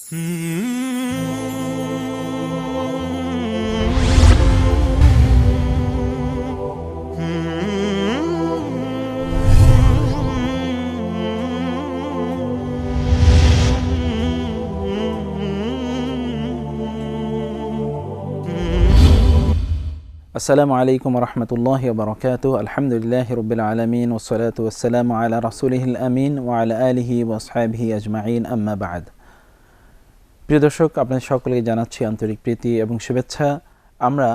আসসালামু আলাইকুম রহমতুল্লাহি ওয়া বারাকাতুহু। আলহামদুলিল্লাহি রাব্বিল আলামিন ওয়াসসালাতু ওয়াসসালামু আলা রাসূলিহিল আমিন ওয়া আলা আলিহি ওয়া আসহাবিহি আজমাইন, আম্মা বা'দ। প্রিয় দর্শক, আপনাদের সকলকে জানাচ্ছি আন্তরিক প্রীতি এবং শুভেচ্ছা। আমরা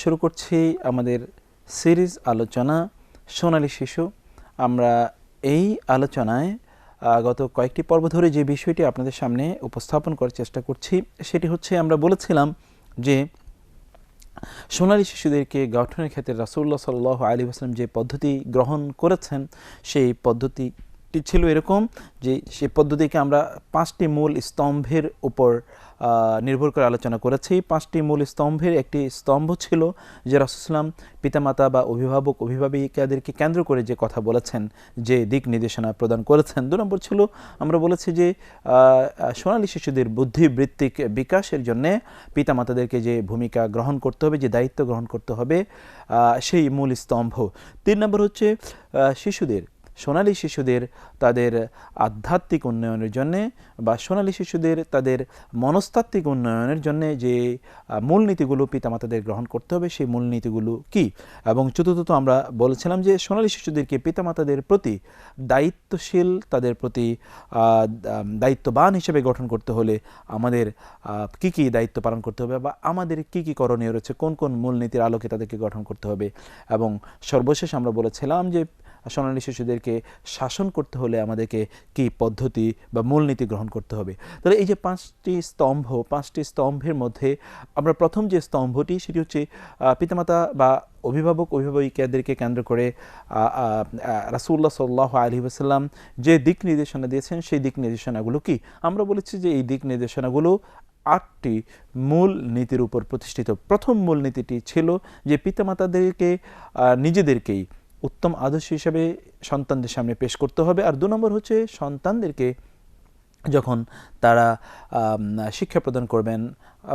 শুরু করছি আমাদের সিরিজ আলোচনা সোনালী শিশু। আমরা এই আলোচনায় গত কয়েকটি পর্ব ধরে যে বিষয়টি আপনাদের সামনে উপস্থাপন করার চেষ্টা করছি সেটি হচ্ছে, আমরা বলেছিলাম যে সোনালী শিশুদেরকে গঠনের ক্ষেত্রে রাসূলুল্লাহ সাল্লাল্লাহু আলাইহি ওয়াসাল্লাম যে পদ্ধতি গ্রহণ করেছেন সেই পদ্ধতিটি ছিল এরকম যে সেই পদ্ধতিকে আমরা 5টি মূল স্তম্ভের উপর নির্ভর করে আলোচনা করেছি। 5টি মূল স্তম্ভের একটি স্তম্ভ ছিল যে রাসূলুল্লাহ পিতামাতা বা অভিভাবক অভিভাবিকাদেরকে কেন্দ্র করে যে কথা বলেছেন, যে দিক নির্দেশনা প্রদান করেছেন। 2 নম্বর ছিল, আমরা বলেছি যে সোনালী শিশুদের বুদ্ধিবৃত্তিক বিকাশের জন্যে পিতামাতাদেরকে যে ভূমিকা গ্রহণ করতে হবে, যে দায়িত্ব গ্রহণ করতে হবে, সেই মূল স্তম্ভ। 3 নম্বর হচ্ছে সোনালী শিশুদের তাদের আধ্যাত্মিক উন্নয়নের জন্যে বা সোনালী শিশুদের তাদের মনস্তাত্ত্বিক উন্নয়নের জন্যে যে মূলনীতিগুলো পিতামাতাদের গ্রহণ করতে হবে সেই মূলনীতিগুলো কি। এবং চতুর্থত আমরা বলেছিলাম যে সোনালী শিশুদেরকে পিতামাতাদের প্রতি দায়িত্বশীল, তাদের প্রতি দায়িত্ববান হিসেবে গঠন করতে হলে আমাদের কি কি দায়িত্ব পালন করতে হবে বা আমাদের কি কি করণীয় রয়েছে, কোন কোন মূলনীতির আলোকে তাদেরকে গঠন করতে হবে। এবং সর্বশেষ আমরা বলেছিলাম যে সোনালী শিশুদেরকে শাসন করতে হলে আমাদেরকে কি পদ্ধতি বা মূলনীতি গ্রহণ করতে হবে। তাহলে এই যে 5টি স্তম্ভের মধ্যে আমরা প্রথম যে স্তম্ভটি সেটি হচ্ছে পিতামাতা বা অভিভাবক অভিভাবিকাদেরকে কেন্দ্র করে রাসূলুল্লাহ সাল্লাল্লাহু আলাইহি ওয়াসাল্লাম যে দিক নির্দেশনা দিয়েছেন সেই দিক নির্দেশনাগুলো কি। আমরা বলেছি যে এই দিক নির্দেশনাগুলো 8টি মূল নীতির উপর প্রতিষ্ঠিত। প্রথম মূল নীতিটি ছিল যে পিতামাতাদেরকে নিজেদেরকেই উত্তম আদর্শ হিসেবে সন্তানদের সামনে পেশ করতে হবে। আর 2 নম্বর হচ্ছে, সন্তানদেরকে যখন তারা শিক্ষা প্রদান করবেন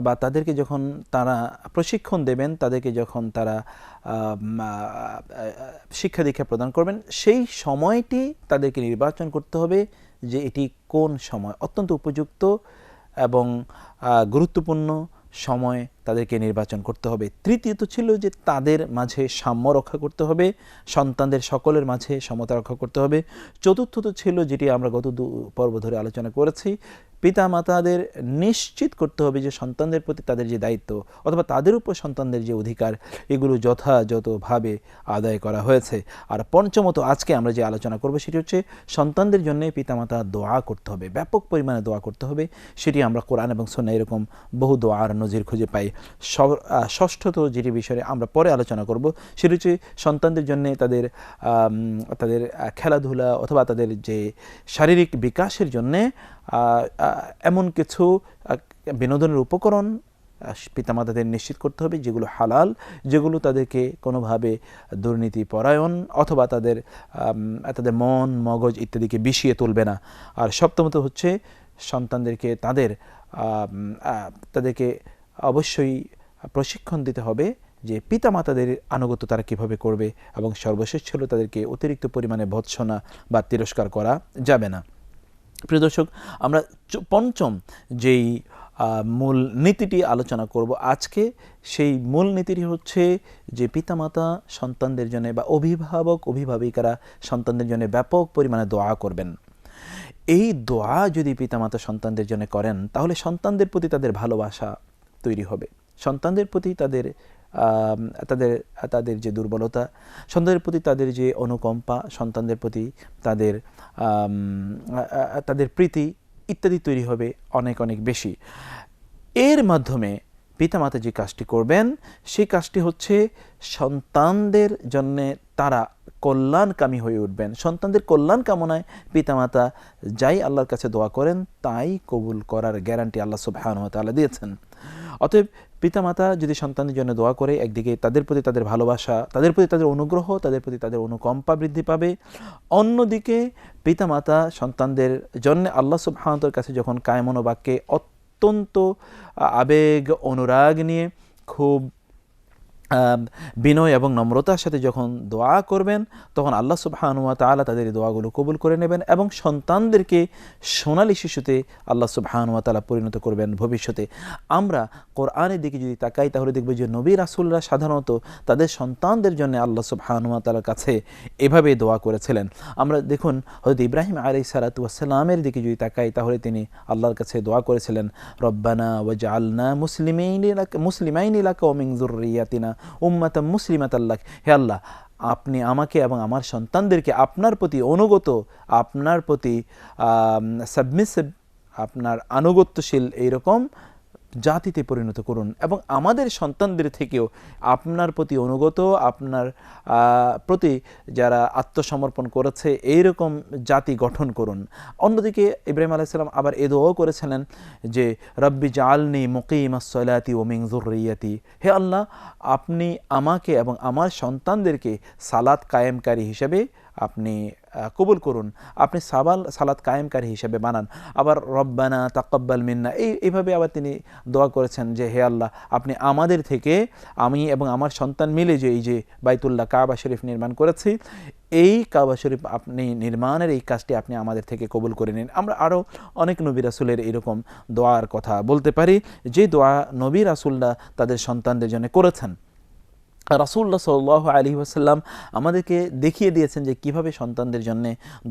বা তাদেরকে যখন তারা প্রশিক্ষণ দেবেন, তাদেরকে যখন তারা শিক্ষা দীক্ষা প্রদান করবেন, সেই সময়টি তাদেরকে নির্বাচন করতে হবে যে এটি কোন সময়, অত্যন্ত উপযুক্ত এবং গুরুত্বপূর্ণ সময় তাদেরকে নির্বাচন করতে হবে। তৃতীয়ত ছিল যে তাদের মাঝে সাম্য রক্ষা করতে হবে, সন্তানদের সকলের মাঝে সমতা রক্ষা করতে হবে। চতুর্থত ছিল, যেটি আমরা গত 2 পর্ব ধরে আলোচনা করেছি, পিতামাতাদের নিশ্চিত করতে হবে যে সন্তানদের প্রতি তাদের যে দায়িত্ব অথবা তাদের উপর সন্তানদের যে অধিকার এগুলো যথাযথভাবে আদায় করা হয়েছে। আর পঞ্চমত আজকে আমরা যে আলোচনা করব সেটি হচ্ছে, সন্তানদের জন্য পিতামাতা দোয়া করতে হবে, ব্যাপক পরিমাণে দোয়া করতে হবে। সেটি আমরা কোরআন এবং সুন্নাহ এরকম বহু দোয়ার নজির খুঁজে পাই। ষষ্ঠত যেটি বিষয়ে আমরা পরে আলোচনা করব সেটি হচ্ছে, সন্তানদের জন্য তাদের খেলাধুলা অথবা তাদের যে শারীরিক বিকাশের জন্যে এমন কিছু বিনোদনের উপকরণ পিতামাতাদের নিশ্চিত করতে হবে যেগুলো হালাল, যেগুলো তাদেরকে কোনোভাবে দুর্নীতি পরায়ণ অথবা তাদের মন মগজ ইত্যাদিকে বিষিয়ে তুলবে না। আর সপ্তমত হচ্ছে, সন্তানদেরকে তাদেরকে অবশ্যই প্রশিক্ষণ দিতে হবে যে পিতামাতাদের আনুগত্য তারা কীভাবে করবে। এবং সর্বশেষ ছিল, তাদেরকে অতিরিক্ত পরিমাণে ভৎসনা বা তিরস্কার করা যাবে না। প্রিয় দর্শক, আমরা পঞ্চম যেই মূল নীতিটি আলোচনা করব আজকে, সেই মূল নীতিটি হচ্ছে যে পিতামাতা সন্তানদের জন্য বা অভিভাবক অভিভাবিকারা সন্তানদের জন্য ব্যাপক পরিমাণে দোয়া করবেন। এই দোয়া যদি পিতামাতা সন্তানদের জন্য করেন তাহলে সন্তানদের প্রতি তাদের ভালোবাসা তৈরি হবে, সন্তানদের প্রতি তাদের যে দুর্বলতা, সন্তানদের প্রতি তাদের যে অনুকম্পা, সন্তানদের প্রতি তাদের প্রীতি ইত্যাদি তৈরি হবে অনেক অনেক বেশি। এর মাধ্যমে পিতামাতা যে কাজটি করবেন সেই কাজটি হচ্ছে, সন্তানদের জন্যে তারা কল্যাণকামী হয়ে উঠবেন। সন্তানদের কল্যাণ কামনায় পিতামাতা যাই আল্লাহর কাছে দোয়া করেন তাই কবুল করার গ্যারান্টি আল্লাহ সুবহানাহু ওয়া তাআলা দিয়েছেন। অতএব পিতামাতা যদি সন্তানের জন্য দোয়া করে, একদিকে তাদের প্রতি তাদের ভালোবাসা, তাদের প্রতি তাদের অনুগ্রহ, তাদের প্রতি তাদের অনুকম্পা বৃদ্ধি পাবে। অন্যদিকে পিতামাতা সন্তানদের জন্য আল্লাহ সুবহানাহু ওয়া তাআলার কাছে যখন কায়মনোবাক্যে অত্যন্ত আবেগ অনুরাগ নিয়ে খুব বিনয় এবং নম্রতার সাথে যখন দোয়া করবেন, তখন আল্লাহ সুবহানাহু ওয়া তাআলা তাদের দোয়াগুলো কবুল করে নেবেন এবং সন্তানদেরকে সোনালী শিশুতে আল্লাহ সুবহানাহু ওয়া তাআলা পরিণত করবেন ভবিষ্যতে। আমরা কোরআনের দিকে যদি তাকাই তাহলে দেখব যে নবী রাসূলরা সাধারণত তাদের সন্তানদের জন্য আল্লাহ সুবহানাহু ওয়া তাআলার কাছে এভাবে দোয়া করেছিলেন। আমরা দেখুন হযরত ইব্রাহিম আলাইহিস সালাতু ওয়াস সালামের দিকে যদি তাকাই তাহলে তিনি আল্লাহর কাছে দোয়া করেছিলেন, রব্বানা ওয়াজআলনা মুসলিমাইনি লাকা ওয়া মিন যুররিয়াতিনা উম্মাতাম মুসলিমাতাল লাক। হে আল্লাহ, আপনি আমাকে এবং আমার সন্তানদেরকে আপনার প্রতি অনুগত, আপনার প্রতি সাবমিসিভ, আপনার আনুগত্যশীল এইরকম জাতিতে পরিণত করুন এবং আমাদের সন্তানদের থেকেও আপনার প্রতি অনুগত, আপনার প্রতি যারা আত্মসমর্পণ করেছে এইরকম জাতি গঠন করুন। অন্যদিকে ইব্রাহিম আলাইহিস সালাম আবার এ দোয়াও করেছিলেন যে রব্বি জাআলনি মুকিমাস সালাতি ওয়া মিন যুররিয়াতি। হে আল্লাহ, আপনি আমাকে এবং আমার সন্তানদেরকে সালাত কায়েমকারী হিসেবে আপনি কবুল করুন, আপনি সালাত কায়েমকারী হিসেবে বানান। আবার রব্বানা তাকাব্বাল মিন্না, এইভাবে আবার তিনি দোয়া করেছেন যে হে আল্লাহ, আপনি আমাদের থেকে, আমি এবং আমার সন্তান মিলে যে এই যে বাইতুল্লাহ কাবা শরীফ নির্মাণ করেছি, এই কাবা শরীফ আপনি নির্মাণের এই কাজটি আপনি আমাদের থেকে কবুল করে নিন। আমরা আরও অনেক নবী রাসূলের এরকম দোয়ার কথা বলতে পারি যে দোয়া নবী রাসূলরা তাদের সন্তানদের জন্য করেছেন। রাসূলুল্লাহ সাল্লাল্লাহু আলাইহি ওয়াসাল্লাম আমাদেরকে দেখিয়ে দিয়েছেন যে কিভাবে সন্তানদের জন্য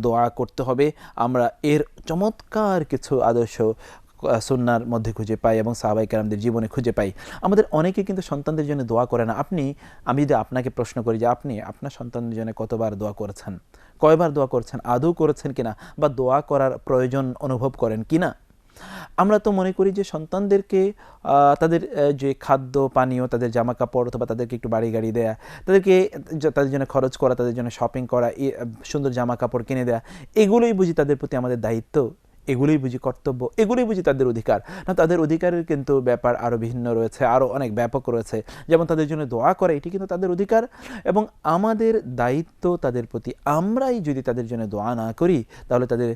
দোয়া করতে হবে। আমরা এর চমৎকার কিছু আদর্শ সুন্নাহর মধ্যে খুঁজে পাই এবং সাহাবায়ে কেরামদের জীবনে খুঁজে পাই। আমাদের অনেকে কিন্তু সন্তানদের জন্য দোয়া করে না। আমি যদি আপনাকে প্রশ্ন করি যে আপনি আপনার সন্তানদের জন্য কতবার দোয়া করেছেন, কয়বার দোয়া করেছেন, আদৌ করেছেন কিনা, বা দোয়া করার প্রয়োজন অনুভব করেন কিনা? আমরা তো মনে করি যে সন্তানদেরকে তাদের যে খাদ্য পানীয়, তাদের জামা কাপড়, অথবা তাদেরকে একটু বাড়ি গাড়ি দেয়া, তাদেরকে তাদের জন্য খরচ করা, তাদের জন্য শপিং করা, সুন্দর জামা কাপড় কিনে দেয়া, এগুলোই বুঝি তাদের প্রতি আমাদের দায়িত্ব, এগুলোই বুঝি কর্তব্য, এগুলোই বুঝি তাদের অধিকার। না, তাদের অধিকারের কিন্তু ব্যাপার আরও ভিন্ন রয়েছে, আরও অনেক ব্যাপক রয়েছে। যেমন তাদের জন্য দোয়া করা, এটি কিন্তু তাদের অধিকার এবং আমাদের দায়িত্ব তাদের প্রতি। আমরাই যদি তাদের জন্য দোয়া না করি তাহলে তাদের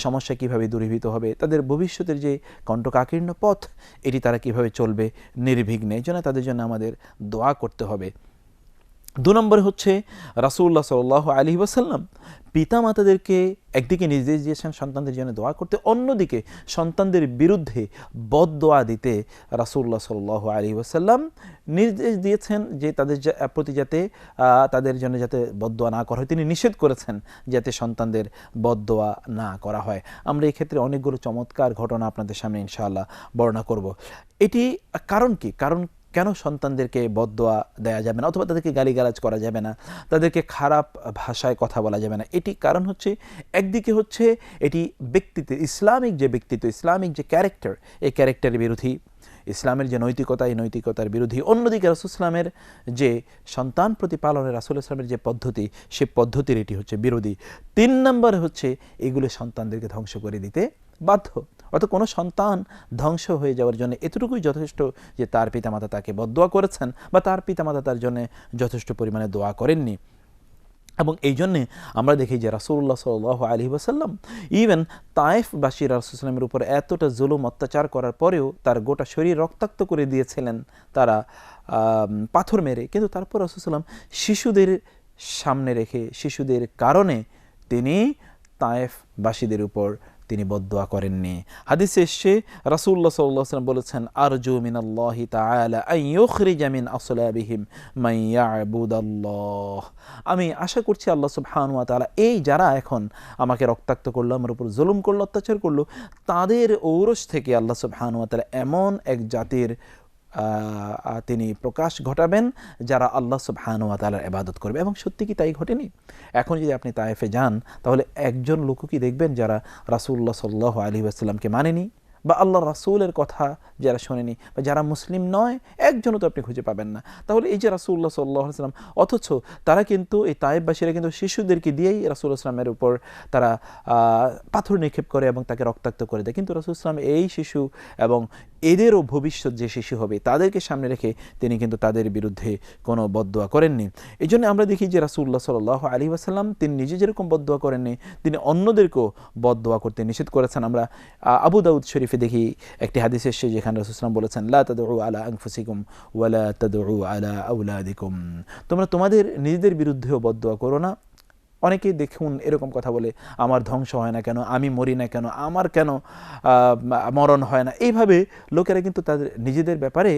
সমস্যা কীভাবে দূরীভূত হবে, তাদের ভবিষ্যতের যে কণ্টকাকীর্ণ পথ এটি তারা কীভাবে চলবে নির্বিঘ্নে। এই জন্য তাদের জন্য আমাদের দোয়া করতে হবে। 2 নম্বরে হচ্ছে রাসূলুল্লাহ সাল্লাল্লাহু আলাইহি ওয়াসাল্লাম পিতামাতাদেরকে একদিকে নির্দেশ দিয়েছেন সন্তানদের জন্য দোয়া করতে, অন্যদিকে সন্তানদের বিরুদ্ধে বদদোয়া দিতে রাসূলুল্লাহ সাল্লাল্লাহু আলাইহি ওয়াসাল্লাম নির্দেশ দিয়েছেন যে তাদের প্রতি যাতে তাদের জন্য যাতে বদদোয়া না করা হয়। তিনি নিষেধ করেছেন যাতে সন্তানদের বদদোয়া না করা হয়। আমরা এই ক্ষেত্রে অনেকগুলো চমৎকার ঘটনা আপনাদের সামনে ইনশাআল্লাহ বর্ণনা করব। এটি কারণ কি? কেন সন্তানদেরকে বদদোয়া দেয়া যাবে না, অথবা তাদেরকে গালিগালাজ করা যাবে না, তাদেরকে খারাপ ভাষায় কথা বলা যাবে না? এটি কারণ হচ্ছে, একদিকে হচ্ছে এটি ব্যক্তিত্ব, ইসলামিক যে ব্যক্তিত্ব, ইসলামিক যে ক্যারেক্টার, এই ক্যারেক্টারের বিরোধী, ইসলামের যে নৈতিকতা, এই নৈতিকতার বিরোধী। অন্যদিকে রাসূল ইসলামের যে সন্তান প্রতিপালনের রাসূল ইসলামের যে পদ্ধতি, সে পদ্ধতির এটি হচ্ছে বিরোধী। 3 নম্বরে হচ্ছে এগুলো সন্তানদেরকে ধ্বংস করে দিতে বাধ্য। অর্থাৎ কোনো সন্তান ধ্বংস হয়ে যাওয়ার জন্য এতটুকুই যথেষ্ট যে তার পিতামাতা তাকে বদদোয়া করেছেন বা তার পিতামাতা তার জন্য যথেষ্ট পরিমাণে দোয়া করেননি। এবং এই জন্যে আমরা দেখি যে রাসূলুল্লাহ সাল্লাল্লাহু আলাইহি ওয়াসাল্লাম ইভেন তায়েফবাসী রাসূল সাল্লামের উপর এতটা জুলুম অত্যাচার করার পরেও তার গোটা শরীর রক্তাক্ত করে দিয়েছিলেন তারা পাথর মেরে, কিন্তু তারপর রাসূল সাল্লাম শিশুদের সামনে রেখে, শিশুদের কারণে তিনি তায়েফবাসীদের উপর তিনি বদদোয়া করেননি। হাদিসে এসেছে রাসূলুল্লাহ সাল্লাল্লাহু আলাইহি ওয়াসাল্লাম বলেছেন, আরজু মিনাল্লাহি তাআলা আন ইউখরিজা মিন আসলাবিহিম মান ইয়াবুদাল্লাহ। আমি আশা করছি আল্লাহ সুবহানাহু ওয়া তাআলা এই যারা এখন আমাকে রক্তাক্ত করলো, আমার উপর জুলুম করলো, অত্যাচার করলো, তাদের ঔরস থেকে আল্লাহ সুবহানাহু ওয়া তাআলা এমন এক জাতির তিনি প্রকাশ ঘটাবেন যারা আল্লাহ সুবহানাহু ওয়া তাআলার ইবাদত করবে। এবং সত্যি কি তাই ঘটেনি? এখন যদি আপনি তায়েফে যান তাহলে একজন লোকও কি দেখবেন যারা রাসূলুল্লাহ সাল্লাল্লাহু আলাইহি ওয়াসাল্লামকে মানেনি বা আল্লাহ রাসূলের কথা যারা শোনেনি বা যারা মুসলিম নয়, একজনও তো আপনি খুঁজে পাবেন না। তাহলে এই যে রাসূলুল্লাহ সাল্লাল্লাহু আলাইহি ওয়াসাল্লাম, অথচ তারা কিন্তু এই তায়েফবাসীরা কিন্তু শিশুদেরকে দিয়েই রাসূলুল্লাহ সাল্লামের উপর তারা পাথর নিক্ষেপ করে এবং তাকে রক্তাক্ত করে দেয়। কিন্তু রাসূল সাল্লাম এই শিশু এবং এদেরও ভবিষ্যৎ যে শিশু হবে তাদেরকে সামনে রেখে তিনি কিন্তু তাদের বিরুদ্ধে কোনো বদদোয়া করেননি। এই জন্য আমরা দেখি যে রাসূলুল্লাহ সাল্লাল্লাহু আলাইহি ওয়াসাল্লাম তিনি নিজে যেরকম বদদোয়া করেননি, তিনি অন্যদেরকেও বদদোয়া করতে নিষেধ করেছেন। আমরা আবু দাউদ শরীফে দেখি একটি হাদিস এসেছে যেখানে রাসূল সাল্লাল্লাহু আলাইহি ওয়াসাল্লাম বলেছেন, লা তাদউ আলা আনফুসিকুম ওয়ালা তাদউ আলা আওলাদিকুম, তোমরা তোমাদের নিজেদের বিরুদ্ধেও বদদোয়া করো না। অনেকেই দেখুন এরকম কথা বলে, আমার ধ্বংস হয় না কেন, আমি মরি না কেন, আমার কেন মরণ হয় না। এইভাবে লোকেরা কিন্তু তাদের নিজেদের ব্যাপারে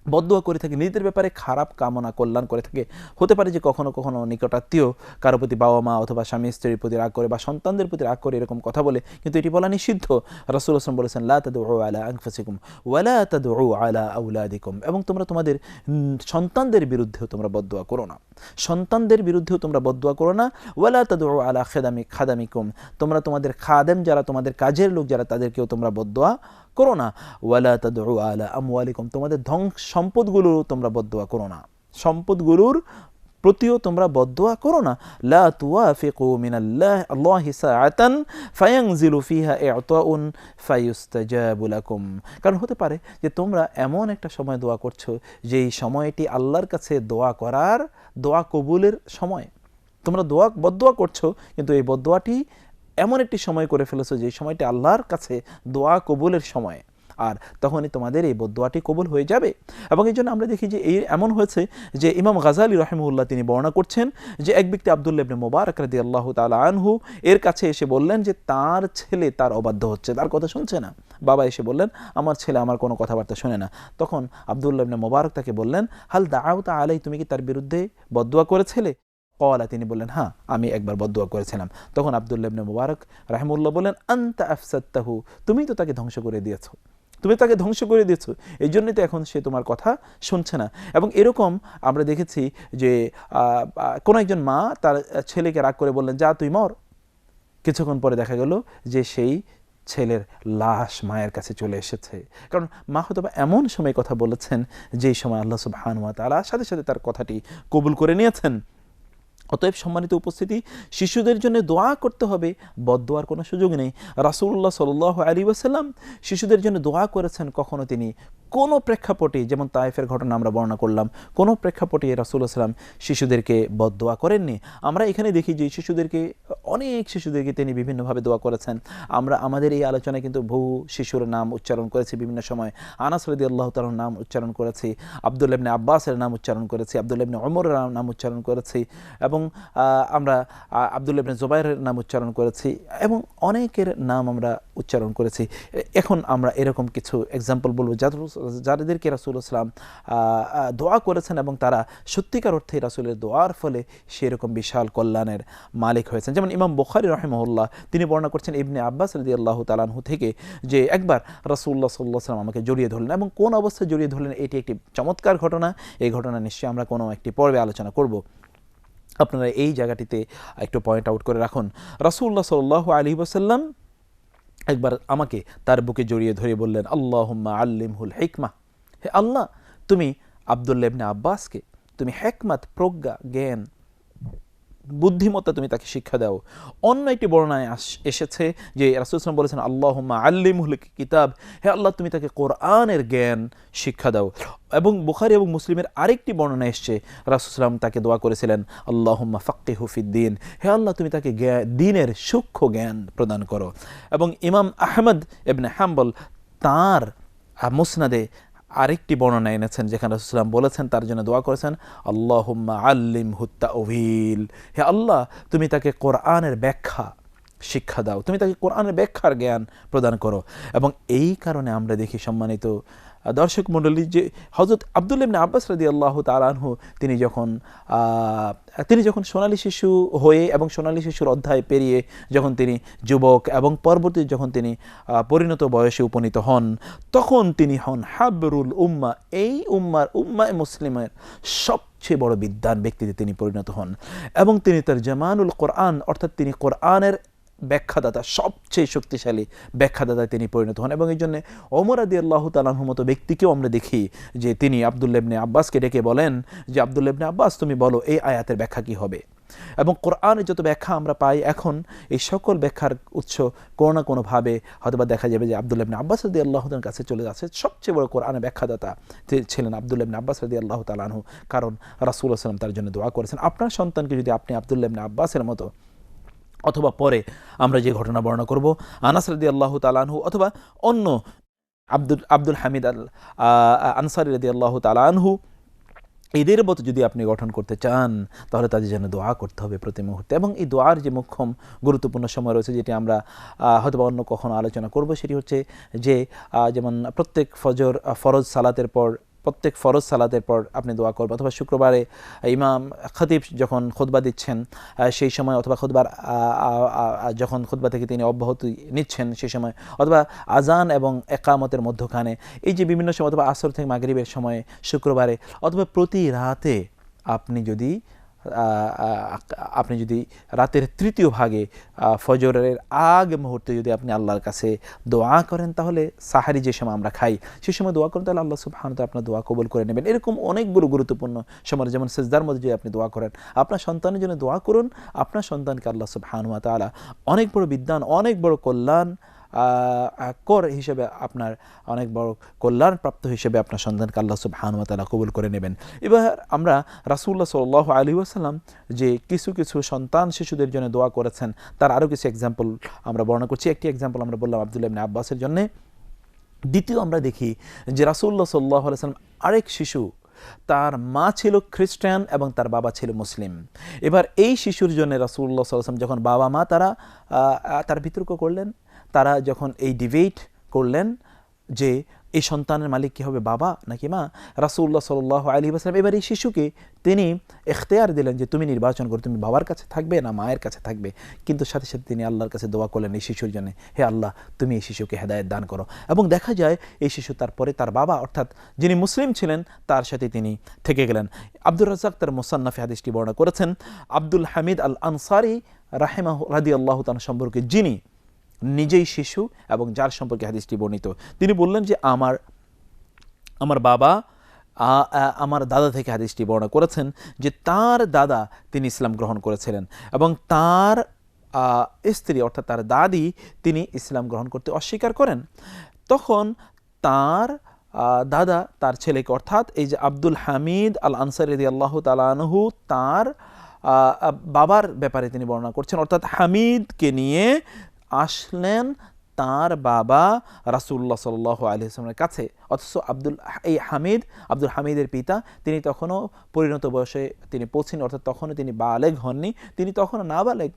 বদদোয়া করে থাকে, নিজেদের ব্যাপারে খারাপ কামনা কল্যাণ করে থাকে। হতে পারে যে কখনো কখনো নিকটাত্মীয় কারো প্রতি, বাবা মা অথবা স্বামী স্ত্রীর প্রতি রাগ করে বা সন্তানদের প্রতি রাগ করে এরকম কথা বলে, কিন্তু এটি বলা নিষিদ্ধ। রাসূলুল্লাহ সাল্লাল্লাহু আলাইহি ওয়াসাল্লাম বলেছেন, লা তাদউ আলা আনফুসিকুম ওয়ালা তাদউ আলা আওলাদিকুম, এবং তোমরা তোমাদের সন্তানদের বিরুদ্ধেও তোমরা বদদোয়া করো না, সন্তানদের বিরুদ্ধেও তোমরা বদদোয়া করো না। ওয়ালা তাদউ আলা খাদামিকুম, তোমরা তোমাদের খাদেম যারা, তোমাদের কাজের লোক যারা, তাদেরকেও তোমরা বদদোয়া করো না। ওয়ালা তাদউ আলা আমওয়ালিকুম, তোমাদের সম্পদগুলোর তোমরা বদদোয়া করো না, সম্পদগুলোর প্রতিও তোমরা বদদোয়া করো না। লা তুওয়াফিকু মিনাল্লাহি সাআতান ফায়ানজিলু ফিহা ইআতাউন ফায়ুস্তাজাবু লাকুম, কারণ হতে পারে যে তোমরা এমন একটা সময় দোয়া করছো যেই সময়টি আল্লাহর কাছে দোয়া করার, দোয়া কবুলের সময়। তোমরা বদদোয়া করছো, কিন্তু এই বদদোয়াটি এমন একটি সময় করে ফেলেছো যে সময়টি আল্লাহর কাছে দোয়া কবুলের সময়, আর তখনই তোমাদের এই বদদোয়াটি কবুল হয়ে যাবে। এবং এই জন্য আমরা দেখি যে এই এমন হয়েছে যে ইমাম গাযালি রাহিমাহুল্লাহ তিনি বর্ণনা করছেন যে এক ব্যক্তি আব্দুল্লাহ ইবনে মুবারক রাদিয়াল্লাহু তাআলা আনহু এর কাছে এসে বললেন যে তার ছেলে তার অবাধ্য হচ্ছে, তার কথা শুনছে না। বাবা এসে বললেন, আমার ছেলে আমার কোনো কথাবার্তা শোনে না। তখন আব্দুল্লাহ ইবনে মুবারক তাকে বললেন, হাল দাআউতা আলাই, তুমি কি তার বিরুদ্ধে বদদোয়া করেছিলে? ক্বালা, তিনি বললেন, হ্যাঁ আমি একবার বদদোয়া করেছিলাম। তখন আব্দুল্লাহ ইবনে মুবারক রাহিমাহুল্লাহ বললেন, আনতা আফসাদতাহু, তুমি তো তাকে ধ্বংস করে দিয়েছো, তুমি তাকে ধ্বংস করে দিয়েছো, এই জন্যই তো এখন সে তোমার কথা শুনছে না। এবং এরকম আমরা দেখেছি যে কোনো একজন মা তার ছেলেকে রাগ করে বললেন, যা তুই মর। কিছুক্ষণ পরে দেখা গেল যে সেই ছেলের লাশ মায়ের কাছে চলে এসেছে, কারণ মা হয়তো এমন সময় কথা বলেছেন যেই সময় আল্লাহ সুবহানাহু ওয়া তাআলা সাথে সাথে তার কথাটি কবুল করে নিয়েছেন। অতএব সম্মানিত উপস্থিতি, শিশুদের জন্য দোয়া করতে হবে, বদদোয়ার কোনো সুযোগ নেই। রাসূলুল্লাহ সাল্লাল্লাহু আলাইহি ওয়াসাল্লাম শিশুদের জন্য দোয়া করেছেন, কখনো তিনি কোনো প্রেক্ষাপটে, যেমন তায়েফের ঘটনা আমরা বর্ণনা করলাম, কোনো প্রেক্ষাপটে রাসূলুল্লাহ সাল্লাম শিশুদেরকে বদদোয়া করেননি। আমরা এখানে দেখি যে শিশুদেরকে, অনেক শিশুদেরকে তিনি বিভিন্নভাবে দোয়া করেছেন। আমরা আমাদের এই আলোচনায় কিন্তু বহু শিশুর নাম উচ্চারণ করেছি বিভিন্ন সময়। আনাস রাদিয়াল্লাহু তাআলার নাম উচ্চারণ করেছি, আব্দুল্লাহ ইবনে আব্বাসের নাম উচ্চারণ করেছি, আব্দুল্লাহ ইবনে ওমরের নাম উচ্চারণ করেছি, এবং আমরা আব্দুল্লাহ ইবনে জুবাইরের নাম উচ্চারণ করেছি, এবং অনেকের নাম আমরা উচ্চারণ করেছি। এখন আমরা এরকম কিছু এক্সাম্পল বলবো যাদেরকে রাসূলুল্লাহ সাল্লাম দোয়া করেছেন এবং তারা সত্যিকার অর্থে রাসূলের দোয়ার ফলে সেরকম বিশাল কল্যাণের মালিক হয়েছেন। যেমন ইমাম বুখারী রাহিমাহুল্লাহ তিনি বর্ণনা করছেন ইবনে আব্বাস রাদিয়াল্লাহু তাআলা আনহু থেকে যে একবার রাসূলুল্লাহ সাল্লাল্লাহু আলাইহি ওয়াসাল্লাম আমাকে জড়িয়ে ধরলেন, এবং কোন অবস্থায় জড়িয়ে ধরলেন এটি একটি চমৎকার ঘটনা। এই ঘটনা নিশ্চয়ই আমরা কোনো একটি পর্বে আলোচনা করব। আপনারা এই জায়গাটিতে একটু পয়েন্ট আউট করে রাখুন। রাসূলুল্লাহ সাল্লাল্লাহু আলাইহি ওয়াসাল্লাম একবার আমাকে তার বুকে জড়িয়ে ধরে বললেন, আল্লাহুম্মা আল্লিমহুল হিকমা, হে আল্লাহ তুমি আব্দুল্লাহ ইবনে আব্বাসকে তুমি হিকমত, প্রজ্ঞা, জ্ঞান, বুদ্ধিমত্তা তুমি তাকে শিক্ষা দাও। অন্য একটি বর্ণনায় এসেছে যে রাসূল সাল্লাল্লাহু আলাইহি ওয়াসাল্লাম বলেছেন, আল্লাহুম্মা আল্লিমহুল কিতাব, হে আল্লাহ তুমি তাকে কোরআনের জ্ঞান শিক্ষা দাও। এবং বুখারী এবং মুসলিমের আরেকটি বর্ণনা এসেছে রাসূল সাল্লাল্লাহু আলাইহি ওয়াসাল্লাম তাকে দোয়া করেছিলেন, আল্লাহুম্মা ফাক্কিহু ফিদ্দীন, হে আল্লাহ তুমি তাকে দ্বীনের সূক্ষ্ম জ্ঞান প্রদান করো। এবং ইমাম আহমদ ইবনে হাম্বল তার মুসনাদে আরেকটি বর্ণনা এনেছেন যেখানে রাসূলুল্লাহ সাল্লাল্লাহু আলাইহি ওয়াসাল্লাম বলেছেন, তার জন্য দোয়া করেছেন, আল্লাহুম্মা আল্লিমহুত তাওয়িল, হে আল্লাহ তুমি তাকে কোরআনের ব্যাখ্যা শিক্ষা দাও, তুমি তাকে কোরআনের ব্যাখ্যার জ্ঞান প্রদান করো। এবং এই কারণে আমরা দেখি সম্মানিত দর্শক মণ্ডলী যে হযরত আব্দুল্লাহ ইবনে আব্বাস রাদিয়াল্লাহু তাআলা আনহু তিনি যখন সোনালী শিশু হয়ে এবং সোনালী শিশুর অধ্যায় পেরিয়ে যখন তিনি যুবক এবং পরবর্তী যখন তিনি পরিণত বয়সে উপনীত হন, তখন তিনি হন হাবরুল উম্মাহ, এই উম্মাহ মুসলিমের সবচেয়ে বড় বিদ্বান ব্যক্তিতে তিনি পরিণত হন। এবং তিনি তার জামানুল কোরআন, অর্থাৎ তিনি কোরআনের ব্যাখ্যাদাতা, সবচেয়ে শক্তিশালী ব্যাখ্যাদাতায় তিনি পরিণত হন। এবং এই জন্য ওমর রাদিয়াল্লাহু তাআলা আনহুর মতো ব্যক্তিকেও আমরা দেখি যে তিনি আব্দুল্লাহ ইবনে আব্বাসকে ডেকে বলেন যে আব্দুল্লাহ ইবনে আব্বাস, তুমি বলো এই আয়াতের ব্যাখ্যা কী হবে। এবং কোরআনের যত ব্যাখ্যা আমরা পাই এখন, এই সকল ব্যাখ্যার উৎস কোনো না কোনোভাবে হয়তোবা দেখা যাবে যে আব্দুল্লাহ ইবনে আব্বাস রাদিয়াল্লাহু তাআলার কাছে চলে যাচ্ছে। সবচেয়ে বড় কোরআনের ব্যাখ্যাদাতা ছিলেন আব্দুল্লাহ ইবনে আব্বাস রাদিয়াল্লাহু তাআলা আনহু, কারণ রাসূলুল্লাহ সাল্লাল্লাহু আলাইহি ওয়াসাল্লাম তার জন্য দোয়া করেছেন। আপনার সন্তানকে যদি আপনি আব্দুল্লাহ ইবনে আব্বাসের মতো, অথবা পরে আমরা যে ঘটনা বর্ণনা করব আনাস রাদিয়াল্লাহু তাআলা আনহু, অথবা অন্য আব্দুল হামিদ আল আনসারী রাদিয়াল্লাহু তাআলা আনহু, এদের মতো যদি আপনি গঠন করতে চান, তাহলে তাদের জন্য দোয়া করতে হবে প্রতি মুহূর্তে। এবং এই দোয়ার যে মুখ্যম গুরুত্বপূর্ণ সময় রয়েছে, যেটি আমরা হয়তো অন্য কখনো আলোচনা করব, সেটি হচ্ছে যে যেমন প্রত্যেক ফরজ সালাতের পর আপনি দোয়া করবেন, অথবা শুক্রবারে ইমাম খতিব যখন খুতবা দিচ্ছেন সেই সময়, অথবা যখন খুতবা থেকে তিনি অব্যাহতি নিচ্ছেন সেই সময়, অথবা আজান এবং একামতের মধ্যখানে, এই যে বিভিন্ন সময়, অথবা আসর থেকে মাগরিবের সময় শুক্রবারে, অথবা প্রতি রাতে আপনি যদি রাতের তৃতীয় ভাগে ফজরের আগ মুহূর্তে যদি আপনি আল্লাহর কাছে দোয়া করেন, তাহলে সাহারি যে সময় আমরা খাই সেই সময় দোয়া করেন, তাহলে আল্লাহ সুবহানাহু ওয়া তাআলা আপনার দোয়া কবুল করে নেবেন। এরকম অনেকগুলো গুরুত্বপূর্ণ সময়, যেমন সিজদার মধ্যে যদি আপনি দোয়া করেন, আপনার সন্তানের জন্য দোয়া করুন। আপনার সন্তানকে আল্লাহ সুবহানাহু ওয়া তাআলা অনেক বড় বিদ্যান, অনেক বড় কল্যাণ হিসেবে, আপনার অনেক বড় কল্যাণপ্রাপ্ত হিসেবে আপনার সন্তানকে আল্লাহ সুবহানাহু ওয়া তাআলা কবুল করে নেবেন। এবার আমরা রাসূলুল্লাহ সাল্লাল্লাহু আলাইহি ওয়াসাল্লাম যে কিছু সন্তান শিশুদের জন্য দোয়া করেছেন, তার আরও কিছু এক্সাম্পল আমরা বর্ণনা করছি। একটি এক্সাম্পল আমরা বললাম আব্দুল্লাহ ইবনে আব্বাসের জন্য। দ্বিতীয় আমরা দেখি যে রাসূলুল্লাহ সাল্লাল্লাহু আলাইহি ওয়াসাল্লাম আরেক শিশু, তার মা ছিল খ্রিস্টান এবং তার বাবা ছিল মুসলিম। এবার এই শিশুর জন্য রাসূলুল্লাহ সাল্লাল্লাহু আলাইহি ওয়াসাল্লাম যখন বাবা মা তারা বিতর্ক করলেন, তারা যখন এই ডিবেট করলেন যে এই সন্তানের মালিক কী হবে, বাবা নাকি মা, রাসূলুল্লাহ সাল্লাল্লাহু আলাইহি ওয়াসাল্লাম এবার এই শিশুকে তিনি ইখতিয়ার দিলেন যে তুমি নির্বাচন করো, তুমি বাবার কাছে থাকবে না মায়ের কাছে থাকবে। কিন্তু সাথে সাথে তিনি আল্লাহর কাছে দোয়া করলেন এই শিশুর জন্য, হে আল্লাহ তুমি এই শিশুকে হেদায়েত দান করো। এবং দেখা যায় এই শিশু তারপরে তার বাবা, অর্থাৎ যিনি মুসলিম ছিলেন, তার সাথে তিনি থেকে গেলেন। আব্দুর রাজ্জাক তার মুসান্নাফে হাদিসটি বর্ণনা করেছেন আব্দুল হামিদ আল আনসারী রাদিয়াল্লাহু তাআলা সম্পর্কে, যিনি নিজেই শিশু এবং যার সম্পর্কে হাদিসটি বর্ণিত। তিনি বললেন যে আমার বাবা আমার দাদা থেকে হাদিসটি বর্ণনা করেছেন যে তার দাদা তিনি ইসলাম গ্রহণ করেছিলেন, এবং তার স্ত্রী অর্থাৎ তার দাদি তিনি ইসলাম গ্রহণ করতে অস্বীকার করেন। তখন তার দাদা তার ছেলেকে, অর্থাৎ এই যে আব্দুল হামিদ আল আনসারী রাদিয়াল্লাহু তাআলা আনহু, তার বাবার ব্যাপারে তিনি বর্ণনা করছেন, অর্থাৎ হামিদকে নিয়ে আসলেন তার বাবা রাসূলুল্লাহ সাল্লাল্লাহু আলাইহি ওয়াসাল্লামের কাছে। অথচ আব্দুল হামিদের পিতা তিনি তখনও পরিণত বয়সে তিনি পৌঁছেন, অর্থাৎ তখনও তিনি বালেগ হননি, তিনি তখনও নাবালেগ।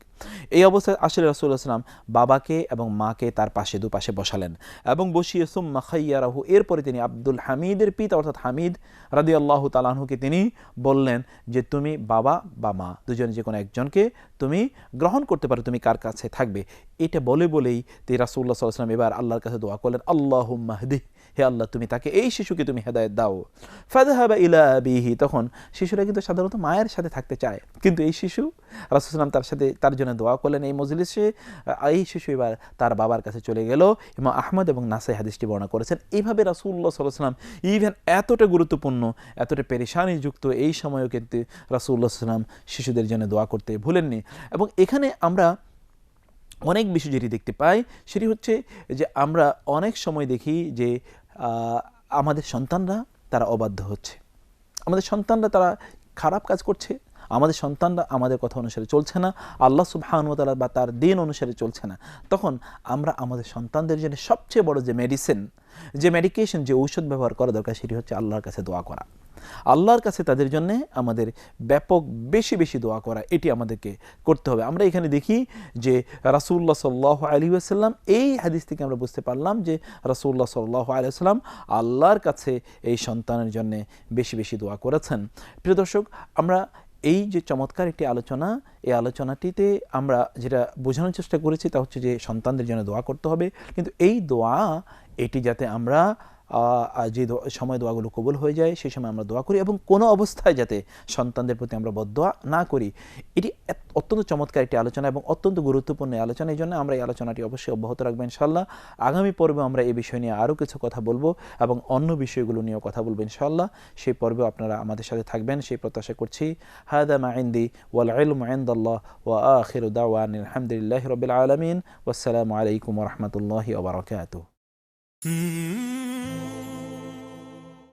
এই অবস্থায় আসলে রাসূলুল্লাহ সাল্লাল্লাহু আলাইহি ওয়াসাল্লাম বাবাকে এবং মাকে তার দুপাশে বসালেন এবং বসিয়ে সুম্মা খায়্যারাহু, এরপরে তিনি আব্দুল হামিদের পিতা অর্থাৎ হামিদ রাদিয়াল্লাহু তাআলা আনহুকে তিনি বললেন যে তুমি বাবা বা মা দুজনে যে কোনো একজনকে তুমি গ্রহণ করতে পারো, তুমি কার কাছে থাকবে। এটা বলেই তিনি রাসূলুল্লাহ সাল্লাল্লাহু আলাইহি ওয়াসাল্লাম এবার আল্লাহর কাছে দোয়া করলেন, আল্লাহুম্মা হদিহ, হে আল্লাহ তুমি তাকে, এই শিশুকে তুমি হেদায়েত দাও। ফাযহাবা ইলা আবিহি, তখন শিশুরা কিন্তু সাধারণত মায়ের সাথে থাকতে চায়, কিন্তু এই শিশু রাসূলুল্লাহ সাল্লাল্লাহু আলাইহি ওয়াসাল্লাম তার জন্য দোয়া করলেন এই মজলিসে। এই শিশু এবার তার বাবার কাছে চলে গেল। ইমাম আহমদ এবং নাসাই হাদিসটি বর্ণনা করেছেন। এইভাবে রাসূলুল্লাহ সাল্লাল্লাহু আলাইহি ওয়াসাল্লাম ইভেন এতটা গুরুত্বপূর্ণ, এতটা পেরেশানিযুক্ত এই সময়ও কিন্তু রাসূলুল্লাহ সাল্লাল্লাহু আলাইহি ওয়াসাল্লাম শিশুদের জন্য দোয়া করতে ভুলেননি। এবং এখানে আমরা অনেক বিষয় যেটি দেখতে পাই সেটি হচ্ছে যে আমরা অনেক সময় দেখি যে আমাদের সন্তানরা তারা অবাধ্য হচ্ছে, আমাদের সন্তানরা তারা খারাপ কাজ করছে, আমাদের সন্তানরা আমাদের কথা অনুসারে চলছে না, আল্লাহ সুবহানাহু ওয়া তাআলা বা তার দ্বীন অনুসারে চলছে না। তখন আমরা আমাদের সন্তানদের জন্য সবচেয়ে বড় যে মেডিকেশন, যে ঔষধ ব্যবহার করা দরকার, সেটি হচ্ছে আল্লাহর কাছে দোয়া করা। আল্লাহর কাছে তাদের জন্য আমাদের ব্যাপক বেশি দোয়া করা, এটি আমাদেরকে করতে হবে। আমরা এখানে দেখি যে রাসূলুল্লাহ সাল্লাল্লাহু আলাইহি ওয়াসাল্লাম, এই হাদিস থেকে আমরা বুঝতে পারলাম যে রাসূলুল্লাহ সাল্লাল্লাহু আলাইহি ওয়াসাল্লাম আল্লাহর কাছে এই সন্তানের জন্য বেশি দোয়া করেছেন। প্রিয় দর্শক, আমরা এই যে চমৎকার একটি আলোচনা, এই আলোচনাটিতে আমরা যেটা বোঝানোর চেষ্টা করেছি তা হচ্ছে যে সন্তানদের জন্য দোয়া করতে হবে, কিন্তু এই দোয়া এটি যাতে আমরা যে সময় দোয়াগুলো কবুল হয়ে যায় সেই সময় আমরা দোয়া করি, এবং কোনো অবস্থায় যাতে সন্তানদের প্রতি আমরা বদদোয়া না করি। এটি অত্যন্ত চমৎকার একটি আলোচনা এবং অত্যন্ত গুরুত্বপূর্ণ আলোচনা। এই জন্য আমরা এই আলোচনাটি অবশ্যই অব্যাহত রাখবো ইনশাআল্লাহ। আগামী পর্বে আমরা এই বিষয় নিয়ে আরও কিছু কথা বলবো এবং অন্য বিষয়গুলো নিয়েও কথা বলবো ইনশাআল্লাহ। সেই পর্বে আপনারা আমাদের সাথে থাকবেন সেই প্রত্যাশা করছি। হাদা মা ইনদি ওয়াল ইলমু ইনদাল্লাহ ওয়া আখিরু দাওয়ানা আলহামদুলিল্লাহি রাব্বিল আলামিন। ওয়াসসালামু আলাইকুম ওয়া রাহমাতুল্লাহি ওয়া বারাকাতুহু।